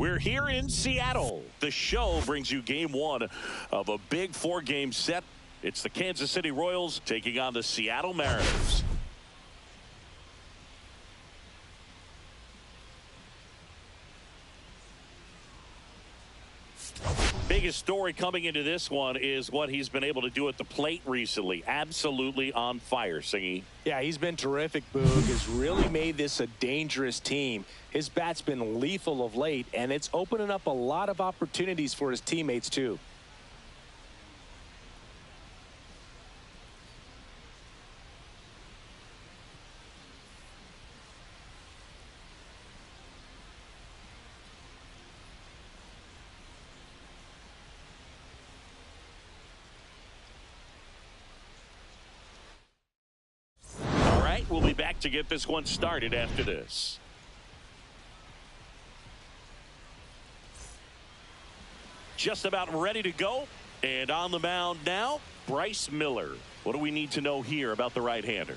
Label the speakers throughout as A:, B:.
A: We're here in Seattle. The show brings you game one of a big 4-game set. It's the Kansas City Royals taking on the Seattle Mariners. Biggest story coming into this one is what he's been able to do at the plate recently. Absolutely on fire, Singy.
B: Yeah, he's been terrific, Boog. Has really made this a dangerous team. His bat's been lethal of late, and it's opening up a lot of opportunities for his teammates, too.
A: We'll be back to get this one started after this. Just about ready to go. And on the mound now, Bryce Miller. What do we need to know here about the right-hander?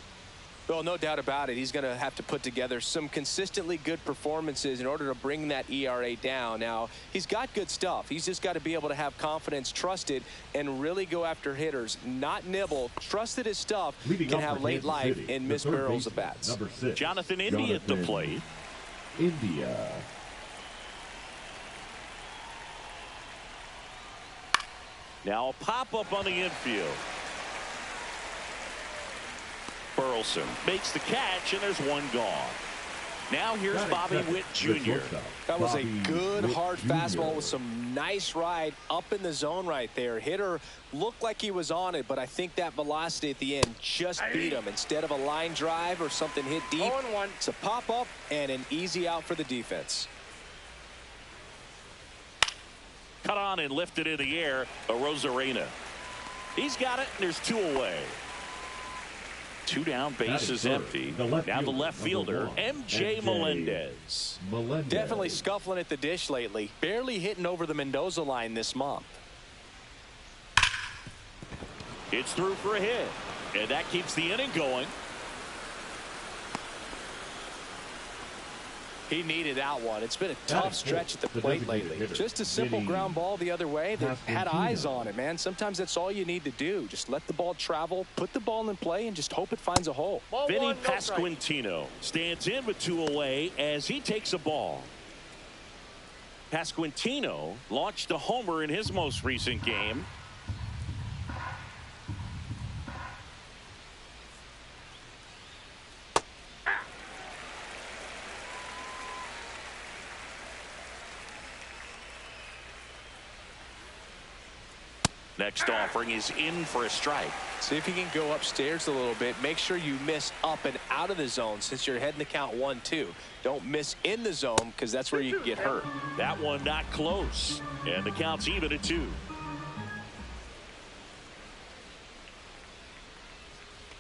B: Well, no doubt about it. He's going to have to put together some consistently good performances in order to bring that ERA down. Now, he's got good stuff. He's just got to be able to have confidence, trust it, and really go after hitters. Not nibble. Trust that his stuff can have late life and miss barrels of bats.
A: Jonathan India at the plate.
C: India.
A: Now a pop-up on the infield. Burleson makes the catch, and there's one gone. Now here's Bobby Witt Jr.
B: That was a good hard fastball with some nice ride up in the zone right there. Hitter looked like he was on it, but I think that velocity at the end just beat him. Instead of a line drive or something hit deep, it's a pop-up and an easy out for the defense.
A: Cut on and lifted in the air, a Rosarena. He's got it, and there's two away. Two down, base is empty. Now the left fielder, MJ Melendez.
B: Definitely scuffling at the dish lately. Barely hitting over the Mendoza line this month.
A: It's through for a hit, and that keeps the inning going.
B: He needed that one. It's been a tough stretch at the plate lately. Just a simple ground ball the other way. They've had eyes on it, man. Sometimes that's all you need to do. Just let the ball travel, put the ball in play, and just hope it finds a hole.
A: Vinny Pasquantino stands in with two away as he takes a ball. Pasquantino launched a homer in his most recent game. Next offering is in for a strike.
B: See if you can go upstairs a little bit. Make sure you miss up and out of the zone since you're heading to count 1-2. Don't miss in the zone because that's where you can get hurt.
A: That one not close. And the count's even at 2.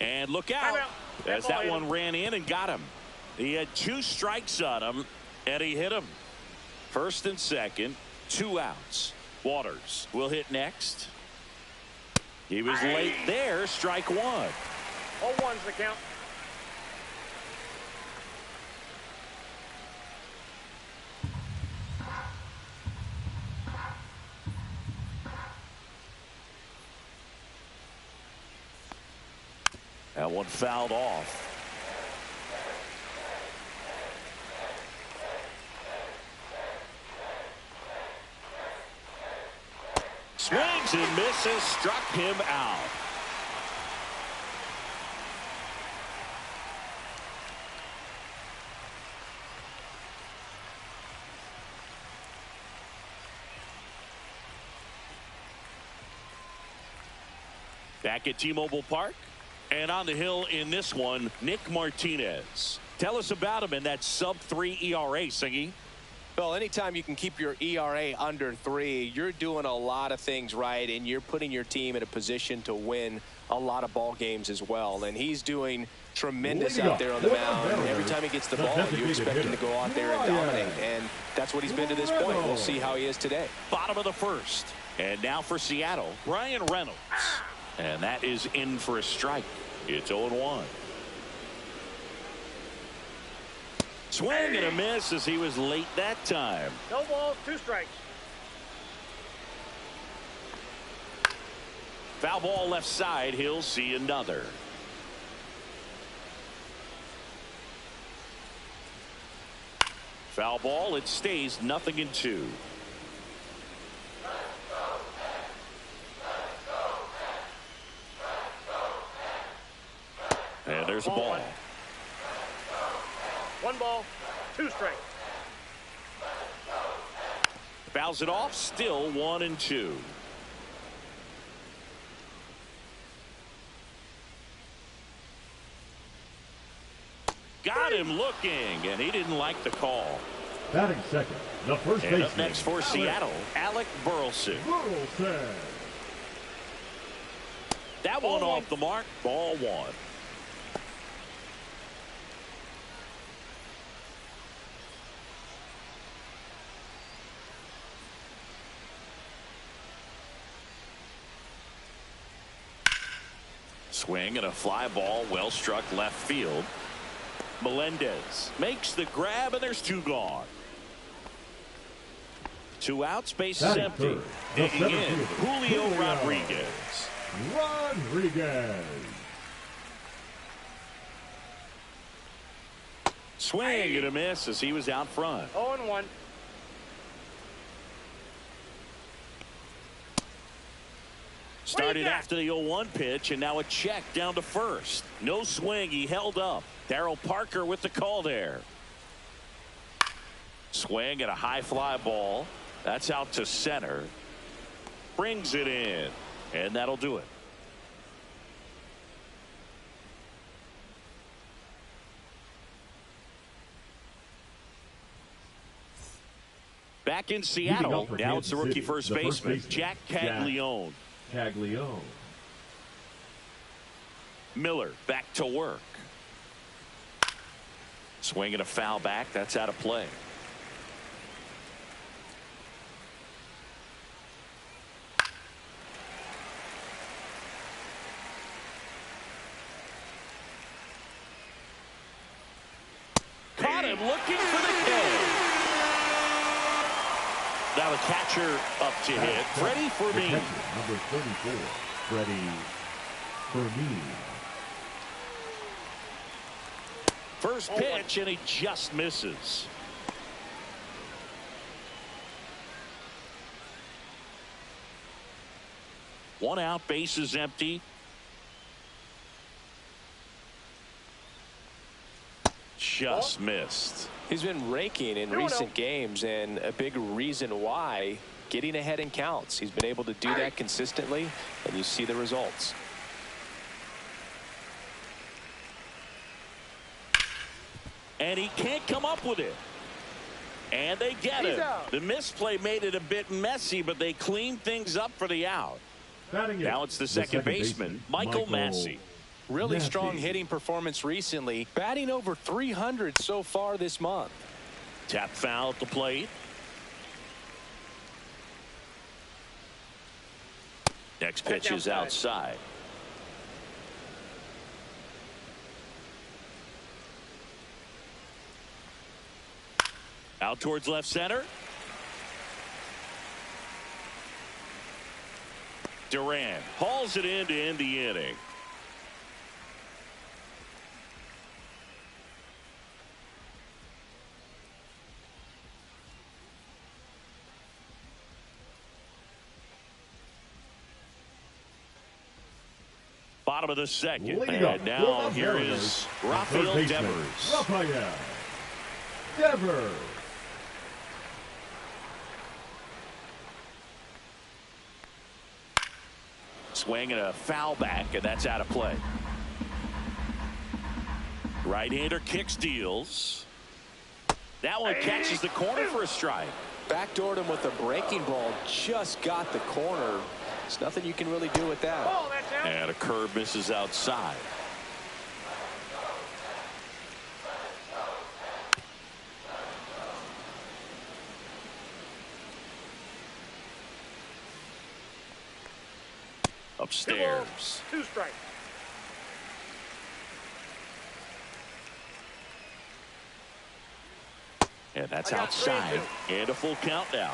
A: And look out as that one ran in and got him. He had 2 strikes on him and he hit him. First and second, 2 outs. Waters will hit next. He was late there. Strike 1.
D: 0-1's the count.
A: That one fouled off. Swings and misses, struck him out. Back at T-Mobile Park, and on the hill in this one, Nick Martinez. Tell us about him in that sub-3 ERA, Singy.
B: Well, anytime you can keep your ERA under 3, you're doing a lot of things right, and you're putting your team in a position to win a lot of ball games as well. And he's doing tremendous out there on the mound. Every time he gets the ball, you expect him to go out there and dominate. And that's what he's been to this point. We'll see how he is today.
A: Bottom of the first. And now for Seattle, Brian Reynolds. And that is in for a strike. It's 0-1. Swing and a miss as he was late that time.
D: No balls, 2 strikes.
A: Foul ball left side. He'll see another. Foul ball. It stays 0-2. And there's a ball.
D: 1 ball, 2 strikes.
A: Fouls it off. Still 1-2. Got him looking, and he didn't like the call.
C: Batting second, the first
A: And
C: baseman.
A: up next for Seattle, Alec Burleson.
C: Burleson.
A: That one off the mark. Ball 1. Swing and a fly ball, well struck left field. Melendez makes the grab, and there's 2 gone. 2 outs, base is empty.
C: Third,
A: Digging in, Julio Rodriguez.
C: Rodriguez.
A: Swing and a miss as he was out front.
D: 0-1.
A: Started after the 0-1 pitch, and now a check down to first. No swing. He held up. Darryl Parker with the call there. Swing and a high fly ball. That's out to center. Brings it in, and that'll do it. Back in Seattle. Now it's the rookie first baseman, Jack Caglione.
C: Caglione.
A: Miller back to work. Swinging a foul back. That's out of play. Caught him looking for the K. Now the catcher up to hit. Freddie Fermin.
C: Number 34, Freddie Fermin.
A: First pitch, and he just misses. One out, base is empty. Just missed.
B: He's been raking in recent games, and a big reason why, getting ahead in counts. He's been able to do that consistently, and you see the results.
A: And he can't come up with it. And they get it. The misplay made it a bit messy, but they cleaned things up for the out. Now it's the second baseman, Michael Massey.
B: Really strong hitting performance recently, batting over 300 so far this month.
A: Tap foul at the plate. Next pitch is outside. Out towards left center. Duran hauls it in to end the inning. Bottom of the second. And now here is Rafael Devers.
C: Rafael Devers.
A: Swing and a foul back, and that's out of play. Right-hander kicks, deals. That one catches the corner for a strike.
B: Backdoored him with a breaking ball, just got the corner. There's nothing you can really do with that.
A: And a curve misses outside. Upstairs.
D: 2 strikes.
A: And that's
D: I got
A: outside.
D: 3-2.
A: And a full count now.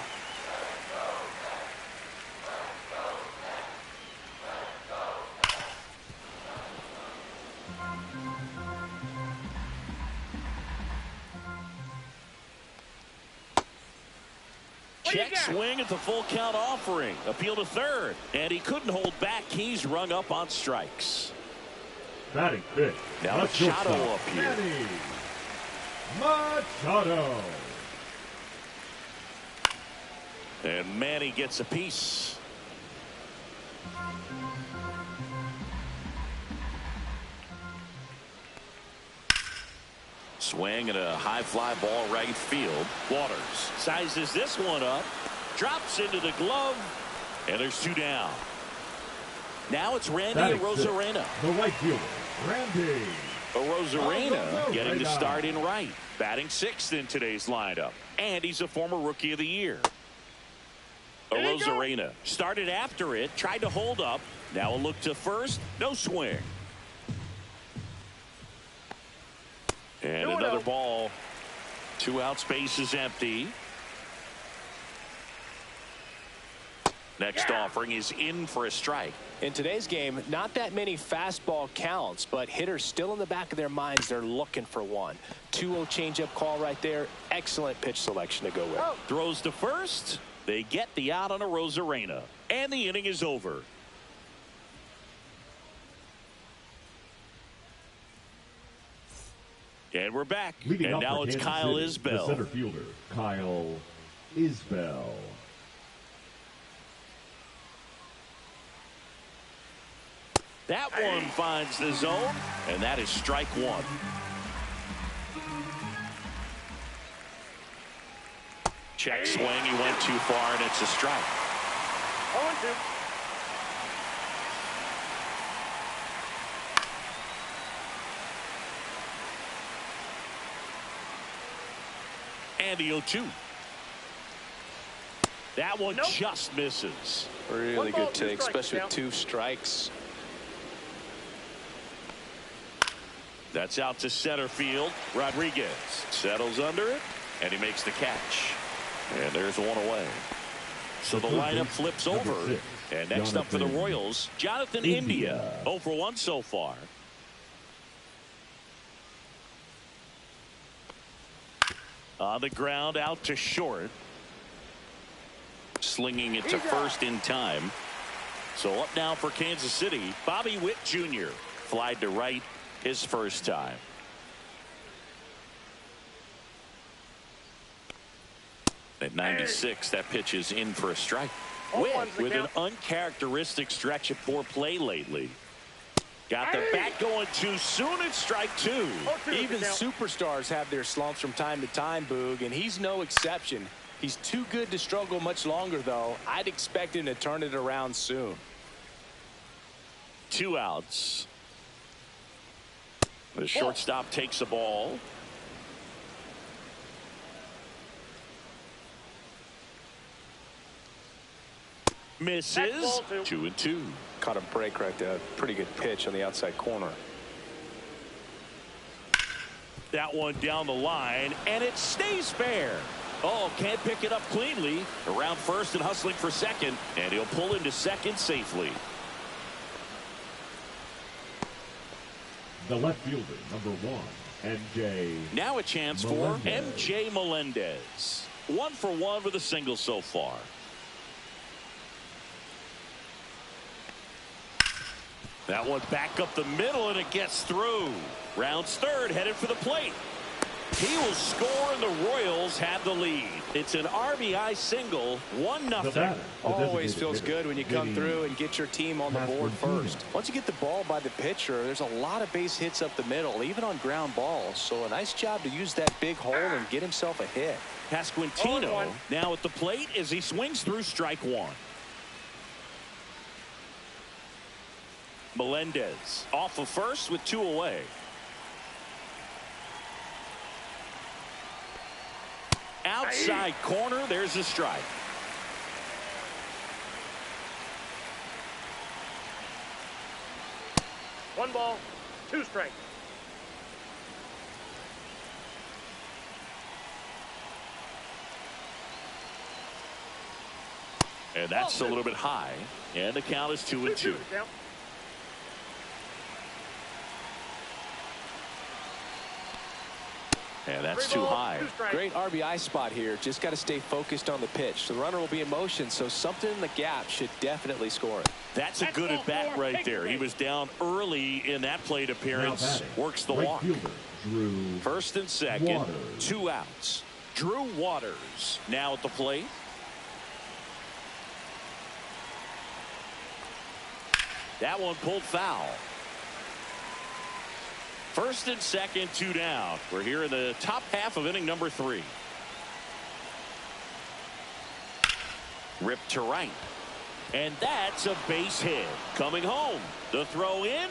A: Check swing at the full count offering. Appeal to third. And he couldn't hold back. He's rung up on strikes.
C: Batting fifth.
A: Now Machado up here.
C: Manny Machado.
A: And Manny gets a piece. Swing and a high fly ball right field. Waters sizes this one up. Drops into the glove. And there's 2 down. Now it's Randy Arozarena.
C: The right fielder, Randy
A: Arozarena getting the start in right. Batting 6th in today's lineup. And he's a former Rookie of the Year. Arozarena started after it. Tried to hold up. Now a look to first. No swing. And another ball. 2 outs, base is empty. Next offering is in for a strike.
B: In today's game, not that many fastball counts, but hitters still in the back of their minds, they're looking for one. 2-0 changeup call right there. Excellent pitch selection to go with.
A: Throws to first. They get the out on Arozarena. And the inning is over. And we're back.
C: Leading
A: and
C: up
A: now
C: for
A: it's
C: Kansas
A: Kyle
C: City,
A: Isbell.
C: The center fielder, Kyle Isbell.
A: That one finds the zone, and that is strike 1. Check swing. He went too far, and it's a strike.
D: 0-2.
A: And the 0-2. That one just misses.
B: Really good take, especially with 2 strikes.
A: That's out to center field. Rodriguez settles under it, and he makes the catch. And there's one away. So the lineup flips over. And next up for the Royals, Jonathan India. 0 for 1 so far. On the ground, out to short. Slinging it to first in time. So up now for Kansas City, Bobby Witt Jr. Flied to right his first time. At 96, that pitch is in for a strike. Witt with an uncharacteristic stretch of poor play lately. Got the bat going too soon. It's strike 2.
B: Even superstars have their slumps from time to time, Boog, and he's no exception. He's too good to struggle much longer, though. I'd expect him to turn it around soon.
A: 2 outs. The shortstop takes the ball. Misses. 2-2.
B: Caught a break right there. Pretty good pitch on the outside corner.
A: That one down the line, and it stays fair. Oh, can't pick it up cleanly. Around first and hustling for second, and he'll pull into second safely.
C: The left fielder, number 1, MJ.
A: Now a chance for MJ Melendez. 1 for 1 with a single so far. That one back up the middle, and it gets through. Rounds third, headed for the plate. He will score, and the Royals have the lead. It's an RBI single, 1-0.
B: Always feels good when you come through and get your team on the board first. Once you get the ball by the pitcher, there's a lot of base hits up the middle, even on ground balls. So a nice job to use that big hole and get himself a hit.
A: Pasquantino now at the plate as he swings through strike 1. Melendez off of first with 2 away. Outside corner, there's a strike.
D: One ball, 2 strikes.
A: And that's a little bit high. And the count is 2-2. And that's too high.
B: Great RBI spot here. Just got to stay focused on the pitch. The runner will be in motion, so something in the gap should definitely score it.
A: That's a good at bat right there. He was down early in that plate appearance. Works the walk. First and second, 2 outs. Drew Waters now at the plate. That one pulled foul. First and second, 2 down. We're here in the top half of inning number 3. Ripped to right. And that's a base hit. Coming home. The throw in.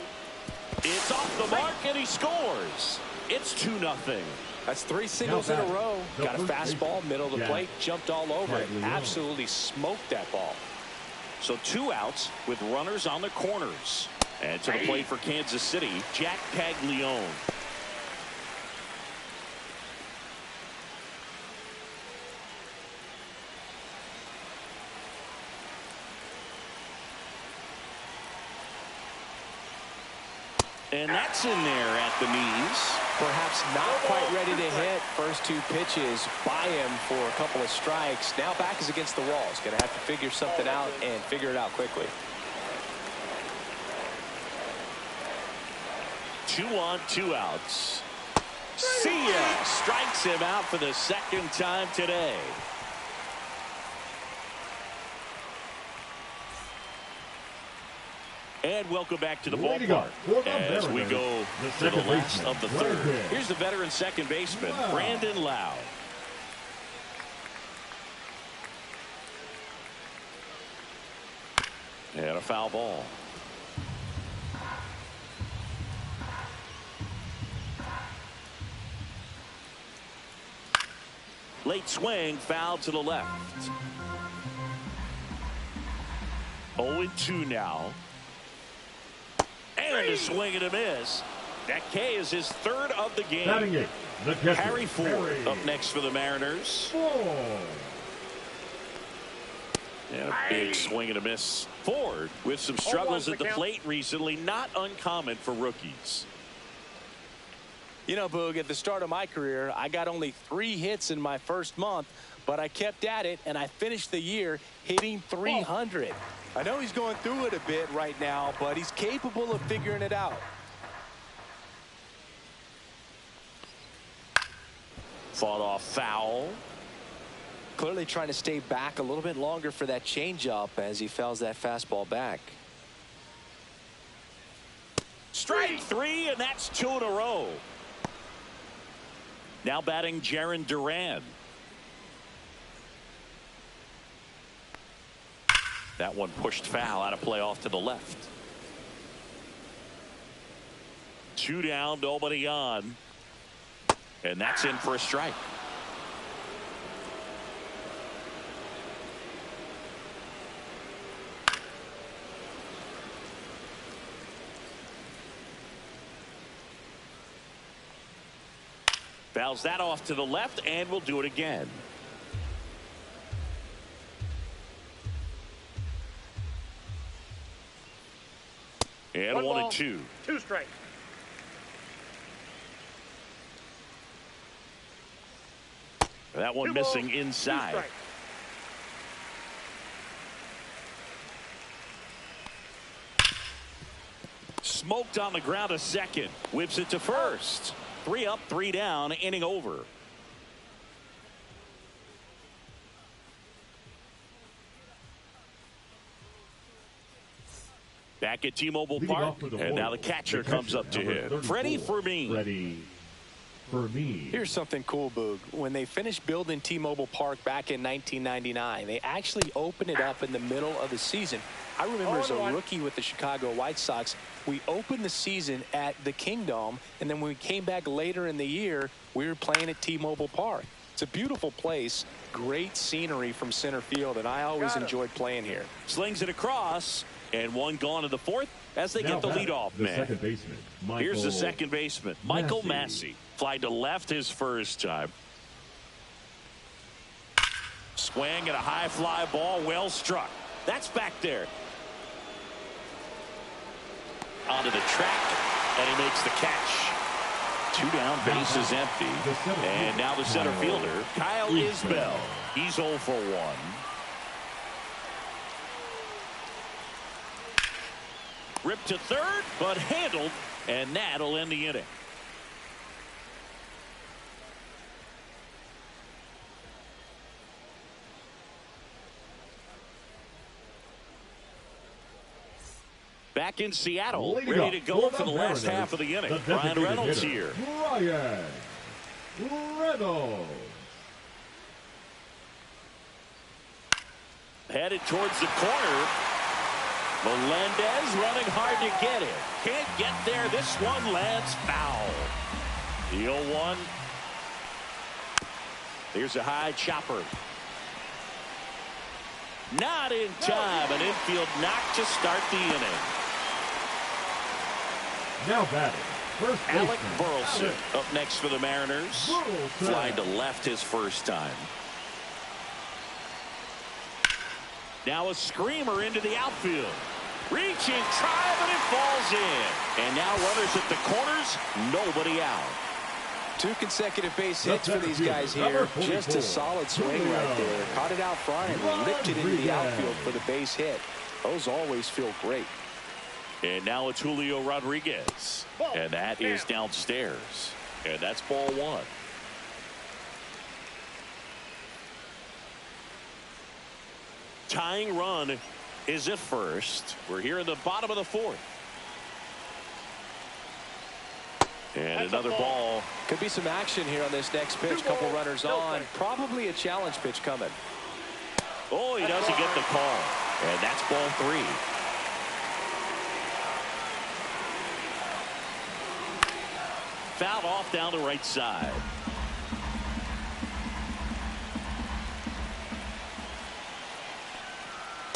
A: It's off the mark and he scores. It's 2-0.
B: That's 3 singles in a row. Got a fastball, middle of the plate, jumped all over it. Absolutely smoked that ball.
A: So 2 outs with runners on the corners. And to the plate for Kansas City, Jack Paglione. And that's in there at the knees.
B: Perhaps not quite ready to hit. First 2 pitches by him for a couple of strikes. Now back is against the wall. He's going to have to figure something out and figure it out quickly.
A: 2 on, 2 outs. See ya! Strikes him out for the second time today. And welcome back to the ballpark as we go to the last of the third. Here's the veteran second baseman, Brandon Lowe. And a foul ball. Late swing, foul to the left. 0-2 now. And a swing and a miss. That K is his 3rd of the game. Harry Ford up next for the Mariners. And a big swing and a miss. Ford with some struggles at the plate recently. Not uncommon for rookies.
B: You know, Boog, at the start of my career, I got only 3 hits in my first month, but I kept at it, and I finished the year hitting 300. I know he's going through it a bit right now, but he's capable of figuring it out.
A: Fought off foul.
B: Clearly trying to stay back a little bit longer for that changeup as he fouls that fastball back.
A: Strike 3, and that's 2 in a row. Now batting Jarren Duran. That one pushed foul out of play off to the left. 2 down, nobody on. And that's in for a strike. Fouls that off to the left, and we'll do it again. And 1-2.
D: 2 strikes.
A: That one missing inside. Smoked on the ground a second. Whips it to first. 3 up, 3 down, inning over. Back at T-Mobile Park, and now the catcher comes up to hit. Freddie Fermin.
B: Here's something cool, Boog. When they finished building T-Mobile Park back in 1999, they actually opened it up in the middle of the season. I remember as a rookie with the Chicago White Sox, we opened the season at the Kingdome, and then when we came back later in the year, we were playing at T-Mobile Park. It's a beautiful place, great scenery from center field, and I always enjoyed playing here.
A: Slings it across, and one gone in the 4th as they get the leadoff man. Here's the second baseman, Michael Massey. Fly to left his first time. Swing and a high fly ball, well struck. That's back there. Onto the track, and he makes the catch. 2 down, bases empty. And now the center fielder, Kyle Isbell. He's 0 for 1. Ripped to third, but handled, and that'll end the inning. Back in Seattle, ready to go for the last half of the inning. Ryan Reynolds here.
C: Ryan Reynolds.
A: Headed towards the corner. Melendez running hard to get it. Can't get there. This one lands foul. The 0-1. Here's a high chopper. Not in time. An infield knock to start the inning.
C: Now batting, first
A: Alec
C: baseman,
A: Burleson up next for the Mariners. Flying to left his first time. Now a screamer into the outfield. Reaching, try, but it falls in. And now runners at the corners, nobody out.
B: 2 consecutive base hits for these guys here. Just a solid swing right there. Caught it out front and lipped it into the outfield for the base hit. Those always feel great.
A: And now it's Julio Rodriguez. And that is downstairs. And that's ball 1. Tying run is at first. We're here in the bottom of the 4th. And another ball.
B: Could be some action here on this next pitch. Couple runners on. Probably a challenge pitch coming.
A: Oh, he doesn't get the call. And that's ball 3. Fouled off down the right side.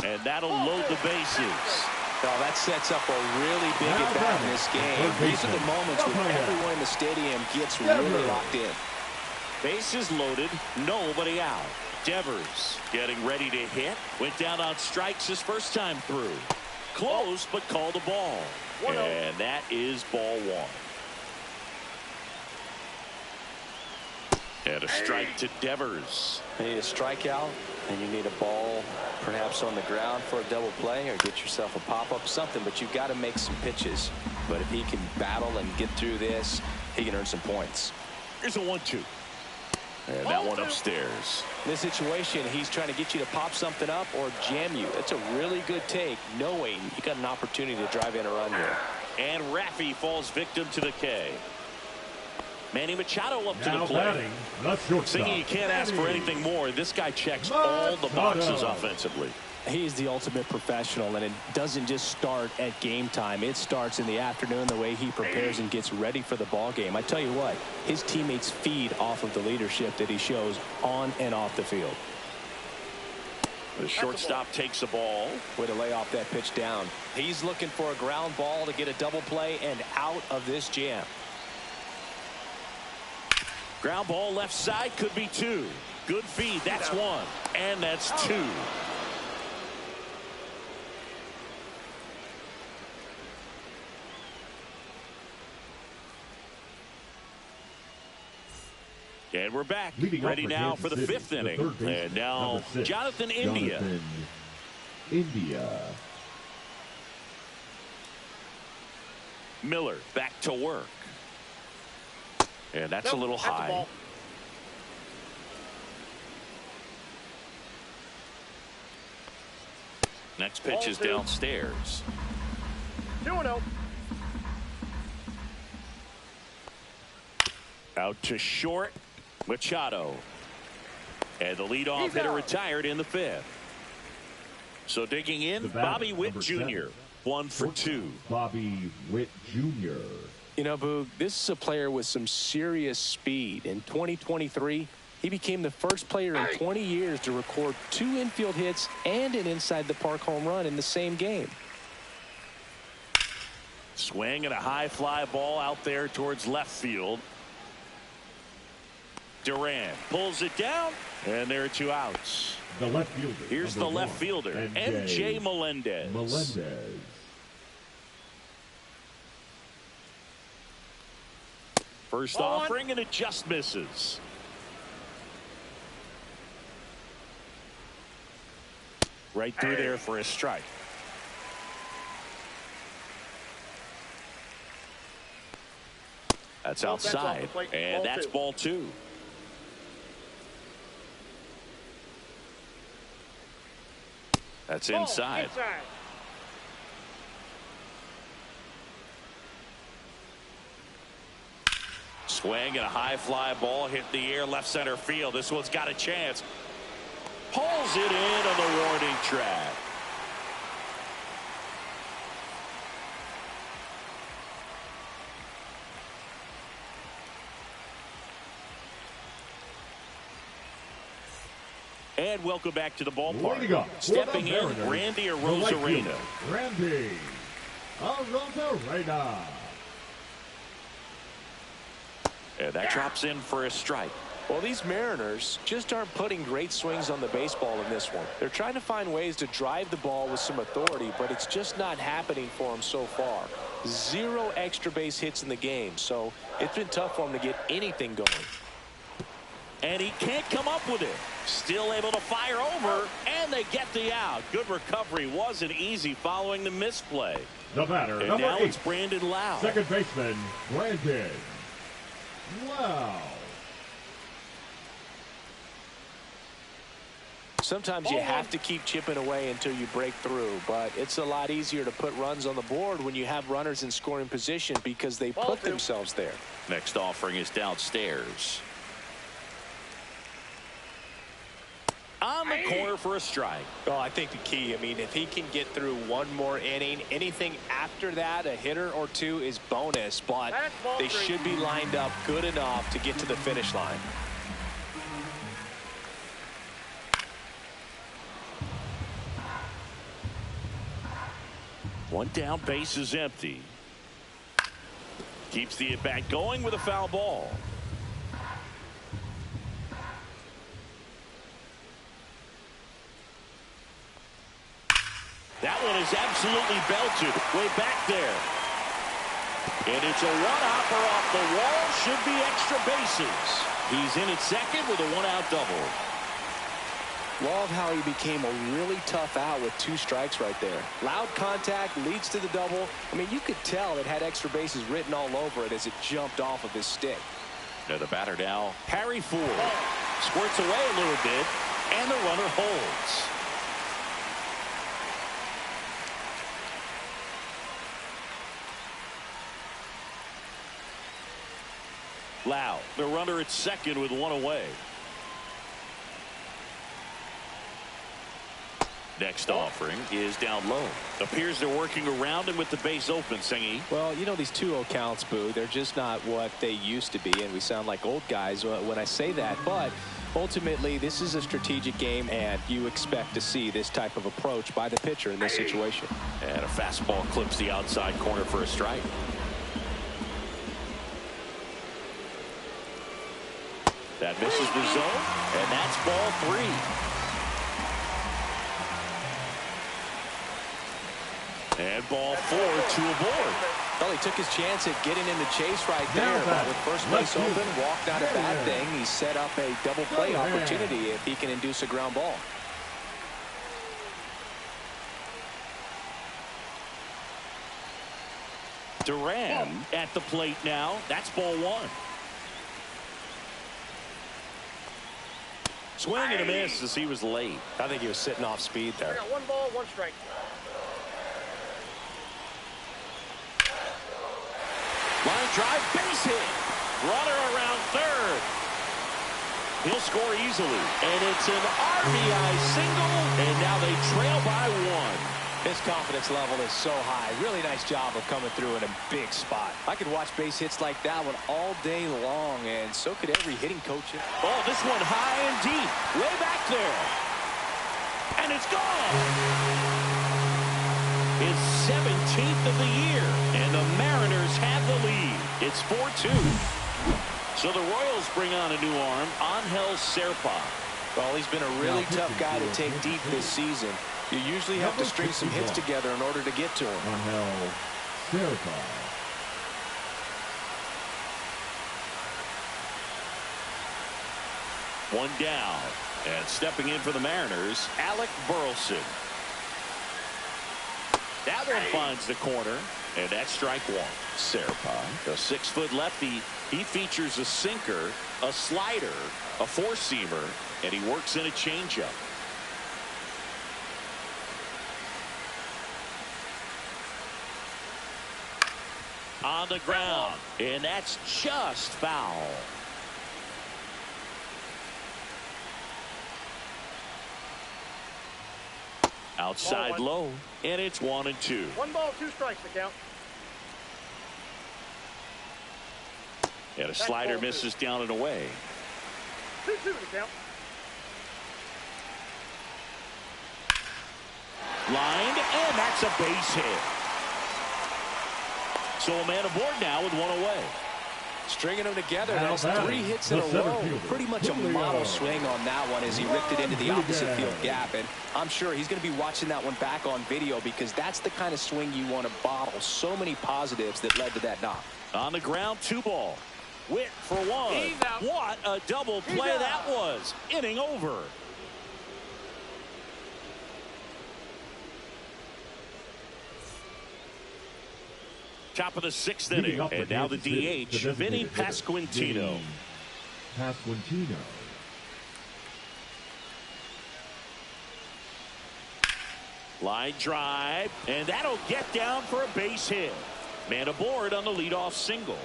A: And that'll load the bases.
B: Oh, that sets up a really big at-bat in this game. These are the moments when everyone in the stadium gets really locked in.
A: Bases loaded, nobody out. Devers getting ready to hit. Went down on strikes his first time through. Close, but called a ball. And that is ball 1. And a strike to Devers.
B: You need a strikeout, and you need a ball perhaps on the ground for a double play, or get yourself a pop-up, something, but you've got to make some pitches. But if he can battle and get through this, he can earn some points.
A: Here's a 1-2. And that one upstairs.
B: In this situation, he's trying to get you to pop something up or jam you. That's a really good take, knowing you got an opportunity to drive in a run here.
A: And Raffy falls victim to the K. Manny Machado up to the
C: now
A: plate.
C: batting, the shortstop.
A: Thinking you can't ask for anything more. This guy checks all the boxes offensively.
B: He's the ultimate professional, and it doesn't just start at game time. It starts in the afternoon, the way he prepares and gets ready for the ball game. I tell you what, his teammates feed off of the leadership that he shows on and off the field.
A: The shortstop takes the ball.
B: Way to lay off that pitch down. He's looking for a ground ball to get a double play and out of this jam.
A: Ground ball left side, could be 2. Good feed. That's 1. And that's 2. And we're back. Ready now for the 5th inning. And now Jonathan India. Miller back to work. And that's a little high. Next pitch is downstairs.
D: 2-0.
A: Out to short. Machado. And the leadoff hitter retired in the 5th. So digging in, Bobby Witt Jr. 1 for 2.
C: Bobby Witt Jr.
B: You know, Boog, this is a player with some serious speed. In 2023, he became the first player in 20 years to record 2 infield hits and an inside-the-park home run in the same game.
A: Swing and a high fly ball out there towards left field. Durant pulls it down, and there are 2 outs.
C: The left fielder.
A: Here's the left fielder, MJ Melendez. First offering, and it just misses. Right through there for a strike. That's outside, and that's ball 2. That's inside. Swing and a high fly ball hit the air left center field. This one's got a chance. Pulls it in on the warning track. And welcome back to the ballpark. Stepping in, Randy Arozarena.
C: Randy Arozarena.
A: And that drops in for a strike.
B: Well, these Mariners just aren't putting great swings on the baseball in this one. They're trying to find ways to drive the ball with some authority, but it's just not happening for them so far. 0 extra base hits in the game, so it's been tough for them to get anything going.
A: And he can't come up with it. Still able to fire over, and they get the out. Good recovery. Wasn't easy following the misplay.
C: The batter,
A: and
C: number
A: now
C: 8.
A: It's Brandon Lowe.
C: Second baseman, Brandon Lowe.
B: Sometimes you have to keep chipping away until you break through, but it's a lot easier to put runs on the board when you have runners in scoring position because they put themselves there.
A: Next offering is downstairs. On the corner for a strike.
B: Well, I think the key, I mean, if he can get through one more inning, anything after that, a hitter or 2 is bonus, but they should be lined up good enough to get to the finish line.
A: One down, base is empty. Keeps the at-bat going with a foul ball. That one is absolutely belted way back there. And it's a one-hopper off the wall. Should be extra bases. He's in at second with a 1-out double.
B: Love how he became a really tough out with 2 strikes right there. Loud contact leads to the double. I mean, you could tell it had extra bases written all over it as it jumped off of his stick.
A: Now the batter now, Harry Ford. Squirts away a little bit, and the runner holds. Lowe, the runner at second with 1 away. Next offering is down low. Appears they're working around him with the base open, Singy.
B: Well, you know, these 2-0 counts, Boo, they're just not what they used to be, and we sound like old guys when I say that. But ultimately, this is a strategic game, and you expect to see this type of approach by the pitcher in this situation.
A: And a fastball clips the outside corner for a strike. That misses the zone, and that's ball 3. And ball 4, 2 aboard.
B: Well, he took his chance at getting in the chase right there, but with first base open, walked out a bad thing. He set up a double play opportunity if he can induce a ground ball.
A: Duran at the plate now. That's ball 1. Swing and a miss as he was late.
B: I think he was sitting off speed there.
D: I got 1 ball, 1 strike.
A: Line drive, base hit. Runner around third. He'll score easily. And it's an RBI single. And now they trail by 1.
B: His confidence level is so high. Really nice job of coming through in a big spot. I could watch base hits like that one all day long, and so could every hitting coach.
A: Oh, this one high and deep. Way back there. And it's gone. His 17th of the year. And the Mariners have the lead. It's 4-2. So the Royals bring on a new arm, Angel Serpa.
B: Well, he's been a really tough guy to take deep this season. You usually have to string some hits together in order to get to him.
C: Angel Serpa.
A: One down. And stepping in for the Mariners, Alec Burleson. That one finds the corner, and that's strike one. Serpa, a 6-foot lefty. He features a sinker, a slider, a four-seamer, and he works in a changeup. On the ground, and that's just foul. Outside low, and it's 1-2.
D: 1 ball, 2 strikes to count.
A: And a slider misses down and away.
D: 2-2 to count.
A: Lined, and that's a base hit. So a man aboard now with 1 away.
B: Stringing them together. That's 3 hits in a row. Pretty much a model swing on that one as he ripped it into the opposite field gap. And I'm sure he's going to be watching that one back on video because that's the kind of swing you want to bottle. So many positives that led to that knock.
A: On the ground, 2 ball. Witt for 1. What a double play that was. Inning over. Top of the 6th inning, and now the DH, Vinny Pasquantino. Line drive, and that'll get down for a base hit. Man aboard on the leadoff single.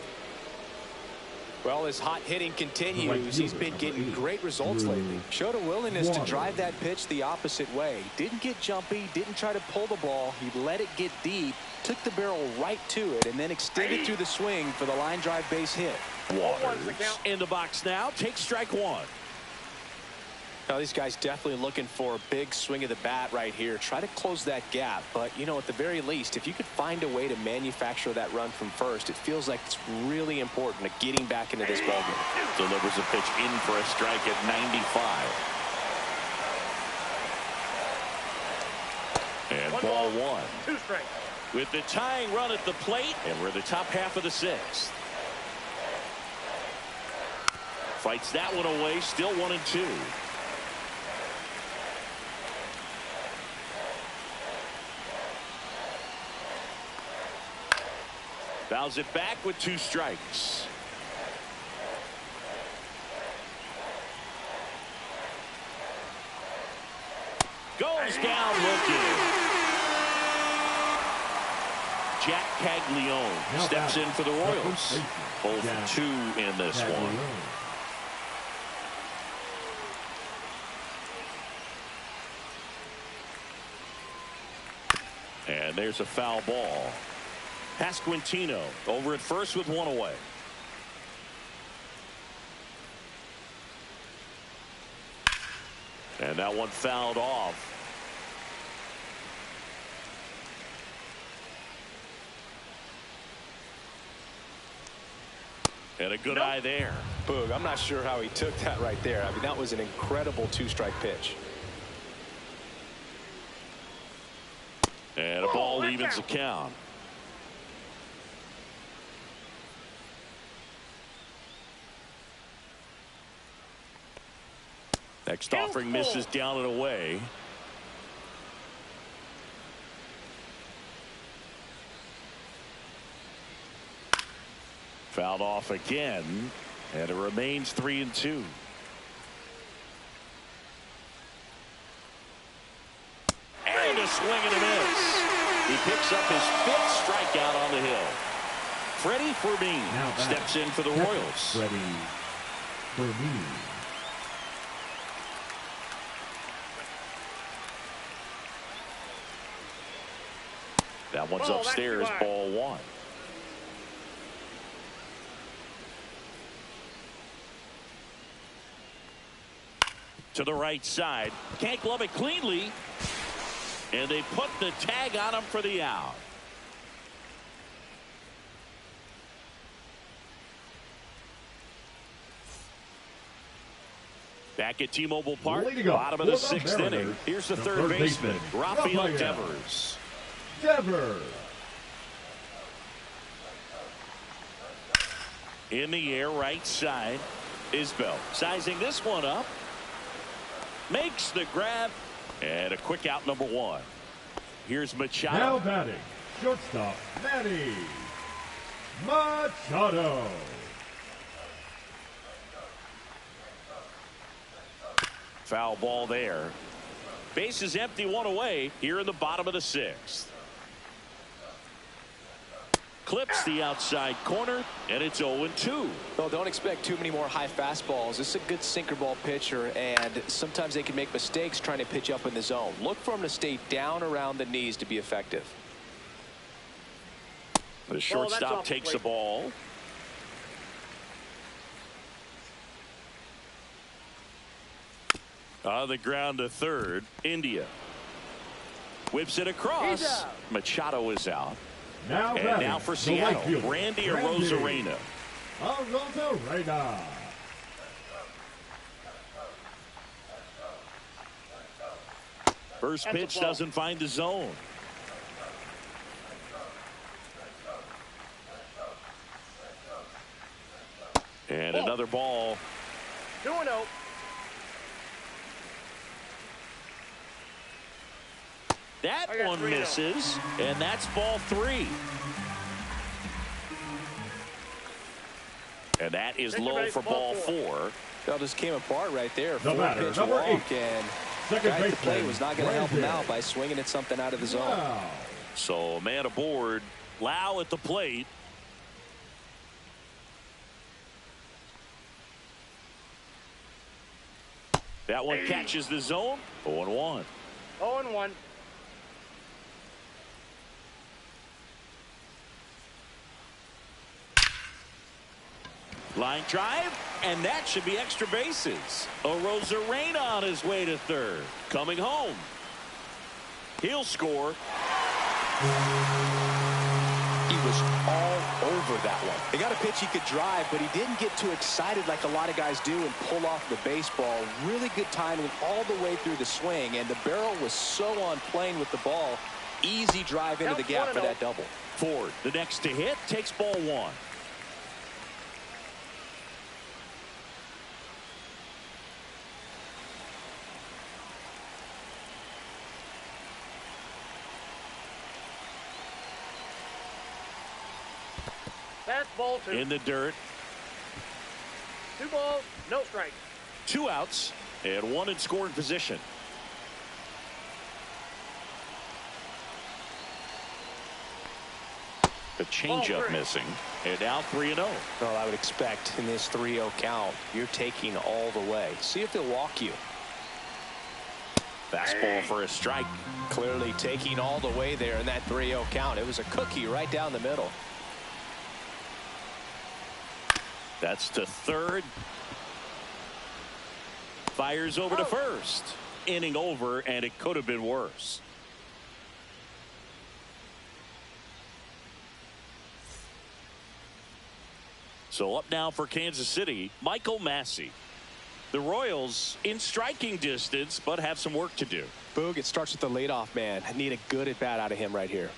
B: Well, as hot hitting continues, he's been getting great results lately. Showed a willingness to drive that pitch the opposite way. Didn't get jumpy, didn't try to pull the ball. He let it get deep, took the barrel right to it, and then extended through the swing for the line drive base hit.
A: Waters in the box now, takes strike 1.
B: Now, these guys definitely looking for a big swing of the bat right here. Try to close that gap. But, you know, at the very least, if you could find a way to manufacture that run from first, it feels like it's really important to getting back into this ballgame.
A: Delivers a pitch in for a strike at 95. And ball 1.
D: 2 strikes.
A: With the tying run at the plate, and we're in the top half of the 6th. Fights that one away, still 1-2. Fouls it back with 2 strikes. Goes down looking. Jack Caglione steps in for the Royals. 0 for 2 in this one. And there's a foul ball. Pasquantino over at first with 1 away. And that one fouled off. And a good eye there.
B: Boog, I'm not sure how he took that right there. I mean, that was an incredible 2-strike pitch.
A: And a ball evens the count. Next offering misses down and away. Fouled off again, and it remains 3-2. And a swing and a miss. He picks up his 5th strikeout on the hill. Freddie Fermin steps in for the Royals.
C: Freddie Fermin.
A: That one's upstairs, ball 1. To the right side. Can't glove it cleanly. And they put the tag on him for the out. Back at T-Mobile Park,
C: Leading up
A: bottom of the
C: for the
A: 6th inning.
C: Mariners,
A: Here's the
C: the
A: third baseman, Rafael Devers. In the air, right side, Isbell. Sizing this one up. Makes the grab. And a quick out, number 1. Here's Machado.
C: Now batting, shortstop, Manny Machado.
A: Foul ball there. Base is empty, 1 away here in the bottom of the 6th. Clips the outside corner, and it's 0-2.
B: Well, don't expect too many more high fastballs. This is a good sinker ball pitcher, and sometimes they can make mistakes trying to pitch up in the zone. Look for him to stay down around the knees to be effective.
A: The shortstop takes the ball. On the ground to third, India. Whips it across. Machado is out.
C: Now
A: and now for Seattle, Randy Arozarena.
C: Arozarena.
A: First pitch doesn't find the zone. And another ball.
D: 2-0.
A: That one misses, and that's ball 3. And that is low for ball 4.
B: That just came apart right there.
C: The batter,
B: Pitch
C: number 8.
B: And
C: Second
B: guy at the plate
C: baseman,
B: was not going to help him out by swinging at something out of the zone.
C: Wow.
A: So a man aboard. Lau at the plate. That one catches the zone. 0-1.
D: 0-1.
A: Line drive, and that should be extra bases. Arozarena on his way to third. Coming home. He'll score.
B: He was all over that one. He got a pitch he could drive, but he didn't get too excited like a lot of guys do and pull off the baseball. Really good timing all the way through the swing, and the barrel was so on plane with the ball. Easy drive into the gap for that double.
A: Ford, the next to hit, takes ball 1.
D: That's ball 2.
A: In the dirt.
D: 2 balls, no strikes.
A: 2 outs and 1 in scoring position. The changeup missing, and now 3-0.
B: Well, I would expect in this 3-0 count, you're taking all the way. See if they'll walk you.
A: Fastball for a strike.
B: Clearly taking all the way there in that 3-0 count. It was a cookie right down the middle.
A: That's to third. Fires over to first. Inning over, and it could have been worse. So up now for Kansas City, Michael Massey. The Royals in striking distance, but have some work to do.
B: Boog, it starts with the leadoff man. I need a good at-bat out of him right here.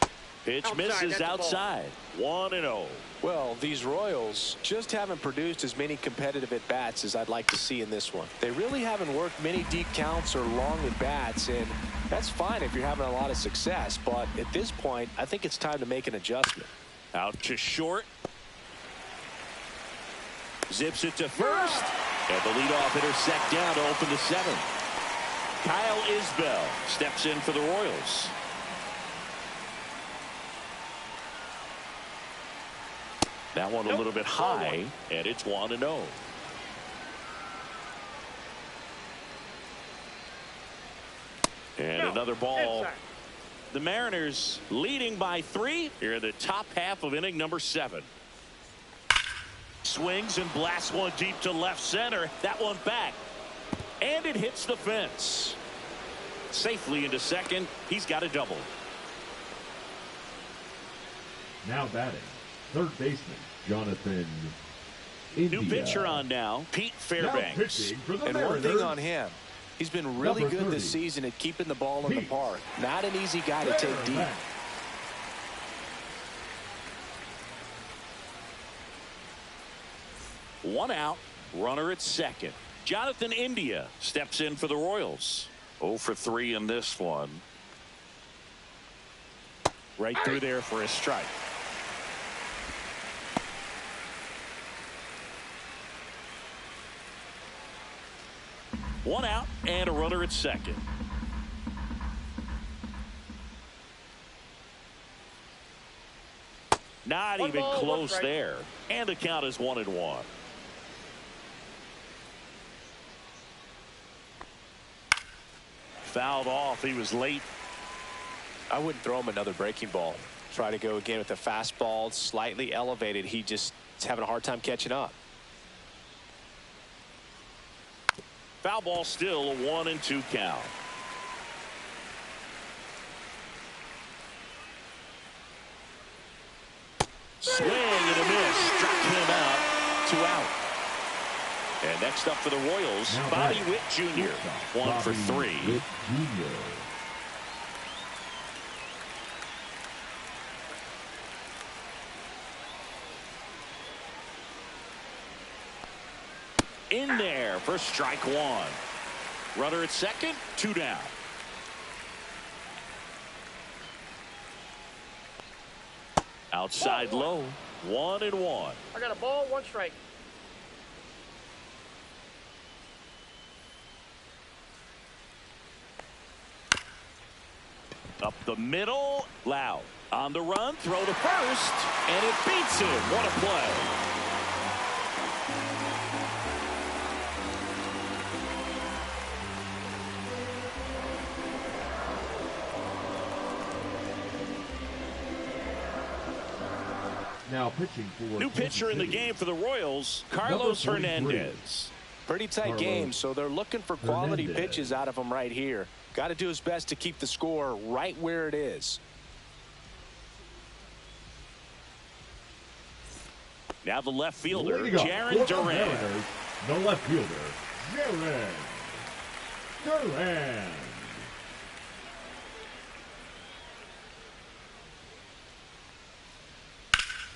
A: Pitch misses outside. 1-0.
B: Well, these Royals just haven't produced as many competitive at-bats as I'd like to see in this one. They really haven't worked many deep counts or long at-bats, and that's fine if you're having a lot of success. But at this point, I think it's time to make an adjustment.
A: Out to short. Zips it to first. And the leadoff hitter set down to open the 7th. Kyle Isbell steps in for the Royals. That one a little bit high, and it's 1-0. And another ball. The Mariners leading by 3 here in the top half of inning number 7. Swings and blasts one deep to left center. That one back. And it hits the fence. Safely into second. He's got a double.
C: Now batting, third baseman, Jonathan
A: New pitcher on now, Pete Fairbanks.
C: Pitching for the
B: And one
C: Mariners,
B: thing on him, he's been really
C: number
B: good
C: 30,
B: this season at keeping the ball in the
C: Pete
B: park. Not an easy guy to take deep.
C: Fairbanks.
A: One out, runner at second. Jonathan India steps in for the Royals. 0 for 3 in this one. Right through there for a strike. One out and a runner at second. Not
D: One
A: even
D: ball, one
A: close
D: strike.
A: there. And the count is 1-1. Fouled off. He was late.
B: I wouldn't throw him another breaking ball. Try to go again with the fastball, slightly elevated. He just is having a hard time catching up.
A: Foul ball still, a 1-2 count. Swing and a miss. Struck him out. 2 out. And next up for the Royals,
C: Now
A: Bobby
C: back.
A: Witt Jr. 1 for 3.
C: Witt Jr.
A: In there for strike 1. Runner at second, 2 down. Outside low, 1-1.
D: I got a ball, 1 strike.
A: Up the middle, Lau on the run, throw to first, and it beats him. What a play.
C: Now pitching for
A: New pitcher in the game for the Royals, Carlos
C: Number 43.
A: Hernandez.
B: Pretty tight
C: Carlos
B: game, so they're looking for quality
C: Hernandez.
B: pitches out of him right here. Got to do his best to keep the score right where it is.
A: Now the left fielder,
C: Leading off
A: Jaron
C: for the
A: Duran.
C: Mariners, the left fielder, Jaron Duran.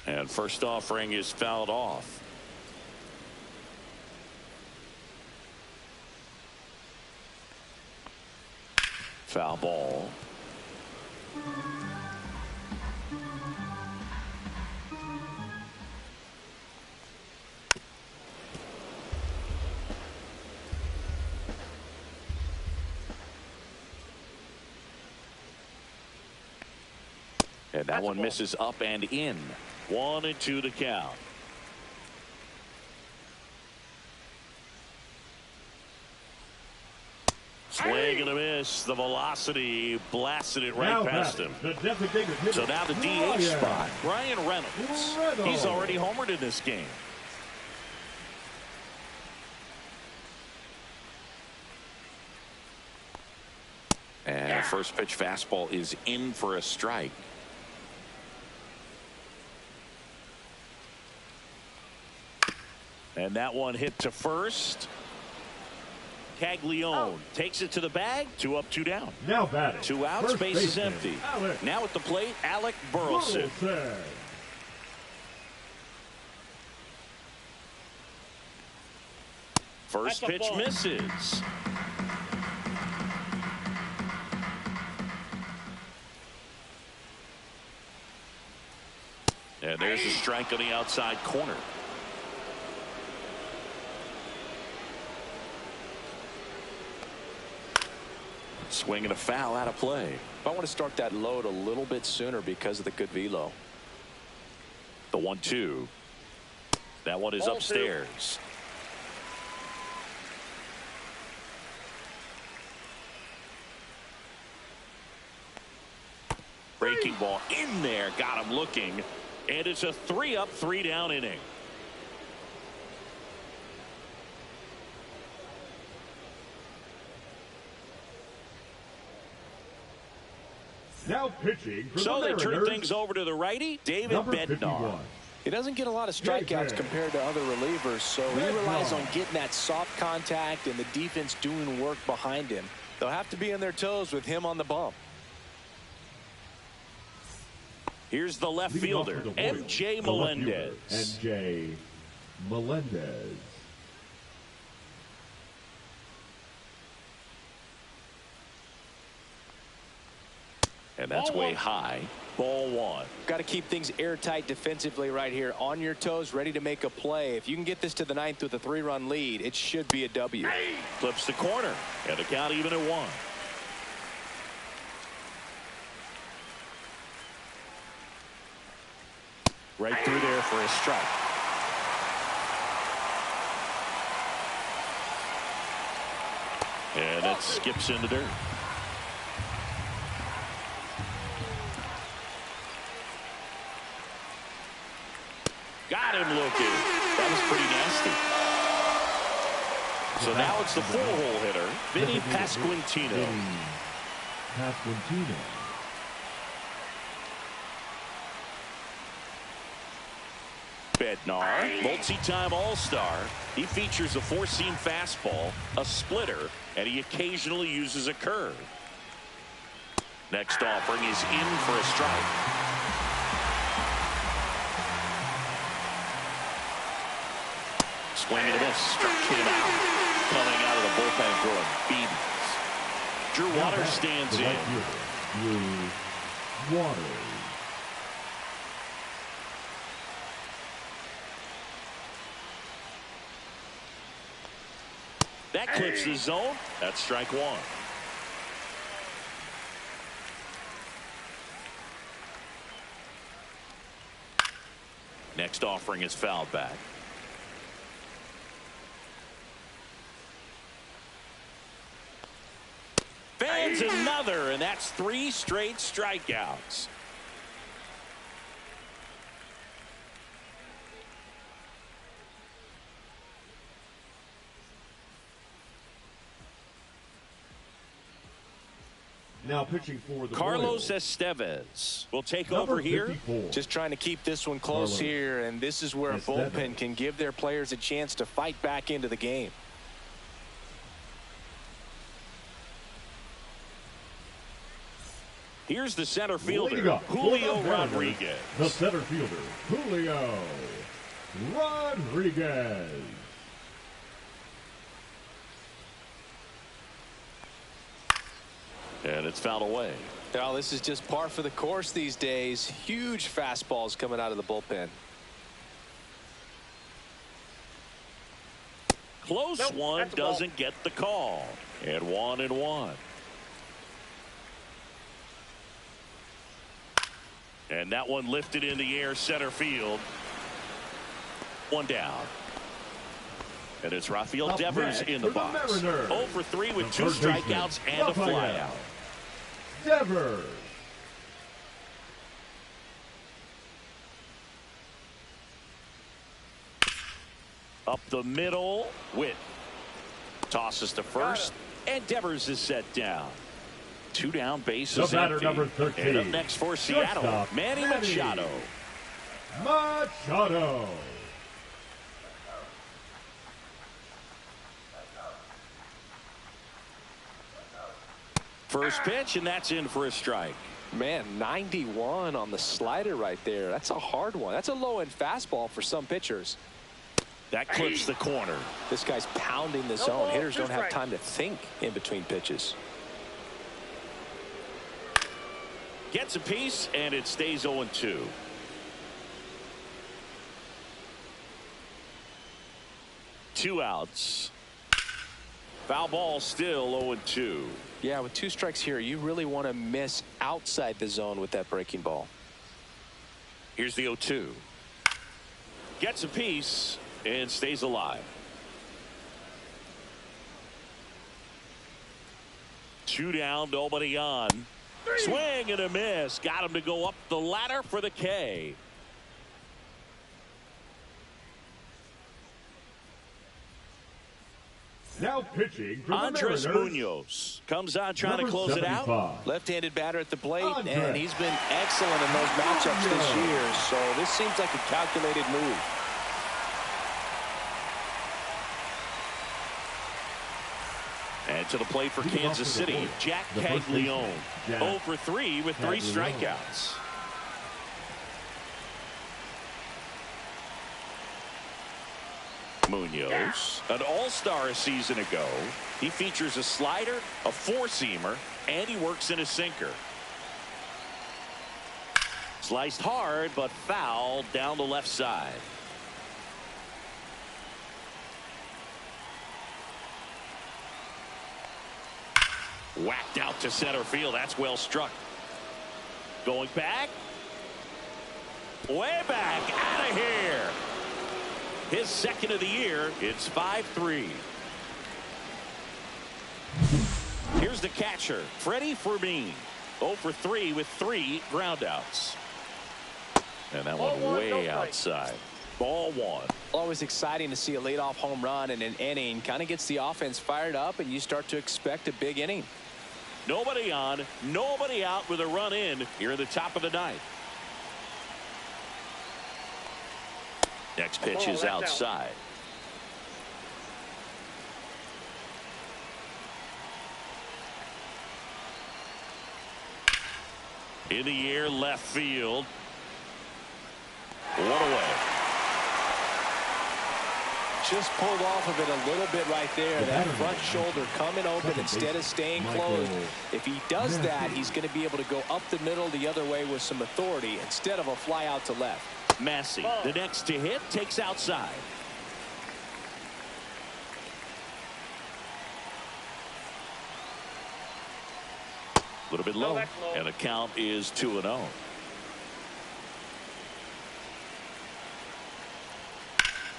A: And first offering is fouled off. Foul ball. And that one misses up and in. 1-2 to count. Swing and a miss. The velocity blasted it right
C: Now
A: past
C: batting,
A: him.
C: the designated hitter,
A: So now the DH
C: Ryan
A: spot. Ryan Reynolds. He's already homered in this game. And first pitch fastball is in for a strike. And that one hit to first. Caglione takes it to the bag. 2 up, 2 down.
C: Now batting,
A: 2 outs,
C: first
A: base is
C: baseman,
A: empty.
C: Alec
A: Now at the plate, Alec Burleson.
C: Burleson.
A: First
D: That's a
A: pitch
D: ball.
A: misses. And there's a strike on the outside corner. Swing and a foul out of play.
B: I want to start that load a little bit sooner because of the good velo.
A: The 1-2. That one is
D: Ball 2.
A: upstairs. Breaking ball in there, got him looking, and it's a 3 up, 3 down inning.
C: Now pitching for
A: So
C: the
A: they turn
C: Mariners,
A: things over to the righty, David
C: number
A: Bednar.
C: 51.
B: He doesn't get a lot of strikeouts compared to other relievers, so he relies on getting that soft contact and the defense doing work behind him. They'll have to be on their toes with him on the bump.
A: Here's the left fielder, MJ Melendez.
C: MJ Melendez.
A: And that's way high. Ball one.
B: Got to keep things airtight defensively right here. On your toes, ready to make a play. If you can get this to the ninth with a 3-run lead, it should be a W.
A: Flips the corner. And the count even at 1. Right through there for a strike. And it skips in the dirt. Got him looking. That was pretty nasty. So now it's the 4-hole hitter, Vinny Pasquantino.
C: Pasquantino.
A: Bednar, multi-time All-Star. He features a 4-seam fastball, a splitter, and he occasionally uses a curve. Next offering is in for a strike. Swing and a miss. Struck him out. Coming out of the bullpen throwing BBs. Drew Waters stands in.
C: Drew Waters.
A: That clips the zone. That's strike 1. Next offering is fouled back. Fans another, and that's 3 straight strikeouts.
C: Now pitching for the
A: Carlos
C: Royals.
A: Estevez will take
C: Number
A: over here.
C: 54.
B: Just trying to keep this one close
C: Carlos
B: here, and this is where a
C: Estevez.
B: bullpen can give their players a chance to fight back into the game.
A: Here's the center fielder,
C: Julio
A: Rodriguez.
C: The center fielder, Julio Rodriguez.
A: And it's fouled away.
B: Now, this is just par for the course these days. Huge fastballs coming out of the bullpen.
A: Close one, doesn't get the call. And 1-1. And that one lifted in the air, center field. 1 down. And it's Rafael Devers in the box. 0 for 3 with 2 strikeouts and a flyout.
C: Devers.
A: Up the middle, Witt tosses to first, and Devers is set down. 2 down, bases
C: The batter,
A: empty.
C: number 13.
A: And up next for Seattle,
C: Shortstop,
A: Manny Machado.
C: Machado.
A: First pitch, and that's in for a strike.
B: Man, 91 on the slider right there. That's a hard one. That's a low-end fastball for some pitchers.
A: That clips the corner.
B: This guy's pounding the zone. Hitters don't have time to think in between pitches.
A: Gets a piece, and it stays 0-2. Two outs. Foul ball, still 0-2.
B: Yeah, with 2 strikes here, you really want to miss outside the zone with that breaking ball.
A: Here's the 0-2. Gets a piece and stays alive. 2 down, nobody on. Swing and a miss. Got him to go up the ladder for the K.
C: Now pitching for the
A: Andres
C: Mariners,
A: Munoz comes on trying to
C: number
A: close it out.
C: 75.
B: Left-handed batter at the plate,
C: Andres.
B: and he's been excellent in those matchups this year, so this seems like a calculated move.
A: And to the plate for Kansas City, Jack Caglione. 0 for 3 with 3 strikeouts. Munoz, an all-star a season ago. He features a slider, a four-seamer, and he works in a sinker. Sliced hard, but foul down the left side. Whacked out to center field. That's well struck. Going back. Way back. Out of here. His second of the year. It's 5-3. Here's the catcher, Freddie Fermin. 0 for 3 with 3 groundouts. And that one way outside. Ball 1.
B: Always exciting to see a leadoff home run in an inning. Kind of gets the offense fired up, and you start to expect a big inning.
A: Nobody on, nobody out with a run in here at the top of the ninth. Next pitch is outside. In the air, left field. One away.
B: Just pulled off of it a little bit right there. That front shoulder coming open instead of staying closed. If he does that, he's going to be able to go up the middle the other way with some authority instead of a fly out to left.
A: Massey, the next to hit, takes outside. A little bit low, and the count is 2-0.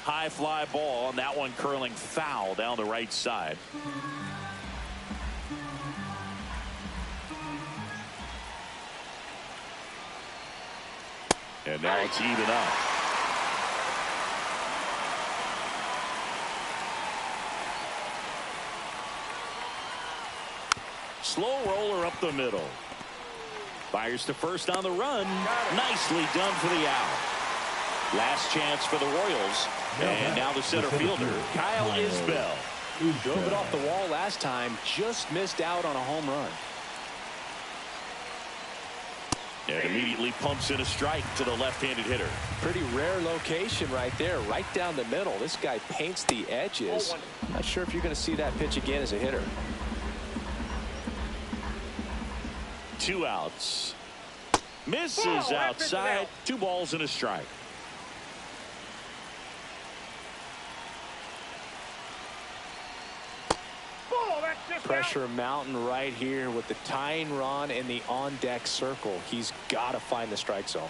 A: High fly ball, and that one curling foul down the right side. And now it's even up. Slow roller up the middle. Fires to first on the run. Nicely done for the out. Last chance for the Royals. And now the center fielder, Kyle Isbell.
B: Drove it off the wall last time. Just missed out on a home run.
A: And immediately pumps in a strike to the left-handed hitter.
B: Pretty rare location right there, right down the middle. This guy paints the edges. Not sure if you're going to see that pitch again as a hitter.
A: 2 outs. Misses outside. 2 balls and a strike.
B: Pressure mountain right here with the tying run in the on-deck circle. He's got to find the strike zone.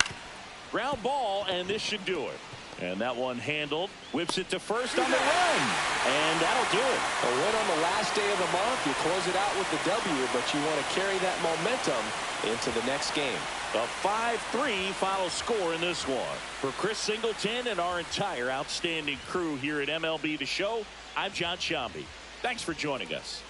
A: Ground ball, and this should do it. And that one handled. Whips it to first on the run. And that'll do it.
B: A win on the last day of the month. You close it out with the W, but you want to carry that momentum into the next game.
A: A 5-3 final score in this one. For Chris Singleton and our entire outstanding crew here at MLB The Show, I'm John Shambi. Thanks for joining us.